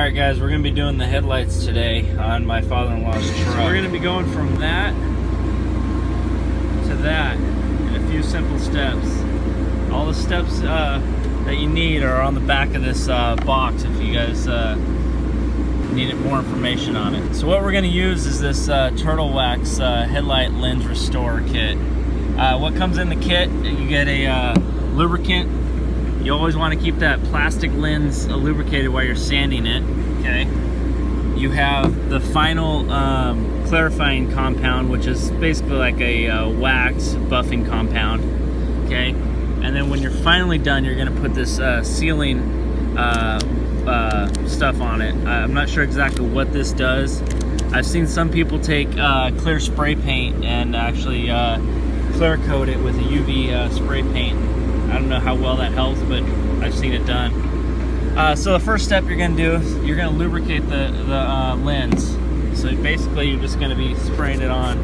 Alright guys, we're going to be doing the headlights today on my father-in-law's truck. So we're going to be going from that to that in a few simple steps. All the steps that you need are on the back of this box if you guys needed more information on it. So what we're going to use is this Turtle Wax headlight lens restore kit. What comes in the kit, you get a lubricant. You always want to keep that plastic lens lubricated while you're sanding it, okay? You have the final clarifying compound, which is basically like a wax buffing compound, okay? And then when you're finally done, you're gonna put this sealing stuff on it. I'm not sure exactly what this does. I've seen some people take clear spray paint and actually clear coat it with a UV spray paint. I don't know how well that helps, but I've seen it done. So the first step you're gonna do is you're gonna lubricate the lens. So basically you're just gonna be spraying it on.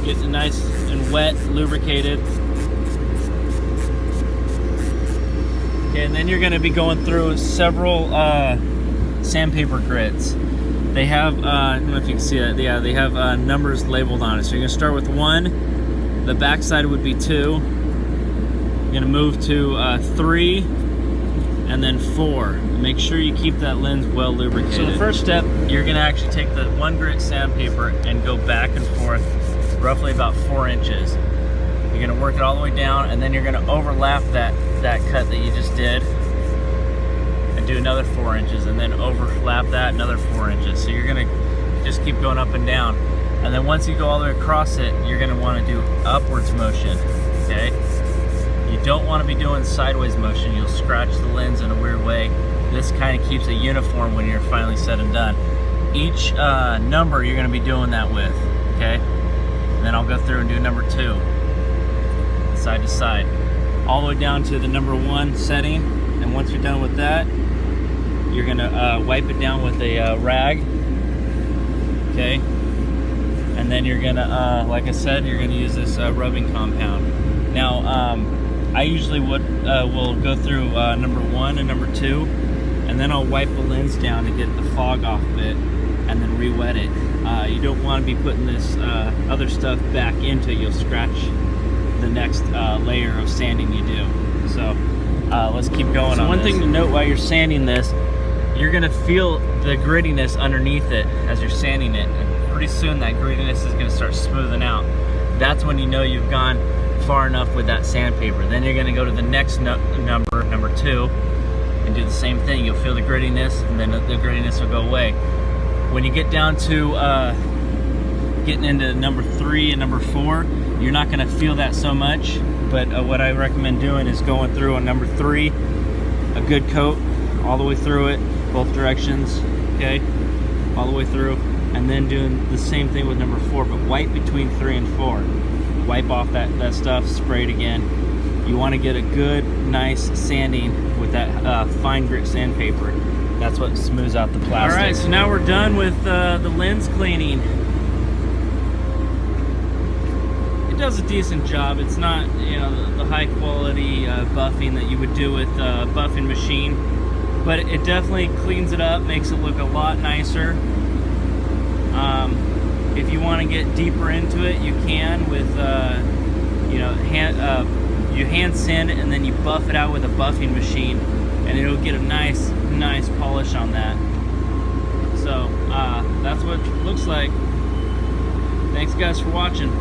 Get it nice and wet, lubricated. Okay, and then you're gonna be going through several sandpaper grits. They have, I don't know if you can see that, yeah, they have numbers labeled on it. So you're gonna start with 1, the back side would be 2, you're gonna move to 3, and then 4. Make sure you keep that lens well lubricated. So the first step, you're gonna actually take the 1 grit sandpaper and go back and forth roughly about 4 inches. You're gonna work it all the way down, and then you're gonna overlap that cut that you just did and do another 4 inches, and then overlap that another 4 inches. So you're gonna just keep going up and down. And then once you go all the way across it, you're gonna wanna do upwards motion, okay? You don't want to be doing sideways motion. You'll scratch the lens in a weird way. This kind of keeps it uniform when you're finally said and done. Each number you're going to be doing that with, okay? And then I'll go through and do number 2, side to side, all the way down to the number 1 setting. And once you're done with that, you're going to wipe it down with a rag, okay? And then you're going to, like I said, you're going to use this rubbing compound. Now, I usually will go through number 1 and number 2, and then I'll wipe the lens down to get the fog off of it, and then re-wet it. You don't want to be putting this other stuff back into it. You'll scratch the next layer of sanding you do. So let's keep going. So one thing to note while you're sanding this, you're gonna feel the grittiness underneath it as you're sanding it, and pretty soon that grittiness is gonna start smoothing out. That's when you know you've gone far enough with that sandpaper. Then you're going to go to the next number 2, and do the same thing. You'll feel the grittiness, and then the grittiness will go away. When you get down to getting into number 3 and number 4, you're not going to feel that so much, but what I recommend doing is going through on number 3, a good coat all the way through it, both directions, okay, all the way through, and then doing the same thing with number 4, but wipe between 3 and 4. Wipe off that stuff, spray it again. You want to get a good, nice sanding with that fine grit sandpaper. That's what smooths out the plastic. All right, so now we're done with the lens cleaning. It does a decent job. It's not, you know, the high quality buffing that you would do with a buffing machine, but it definitely cleans it up, makes it look a lot nicer. If you want to get deeper into it, you can with, you know, you hand sand it and then you buff it out with a buffing machine, and it'll get a nice polish on that. So that's what it looks like. Thanks guys for watching.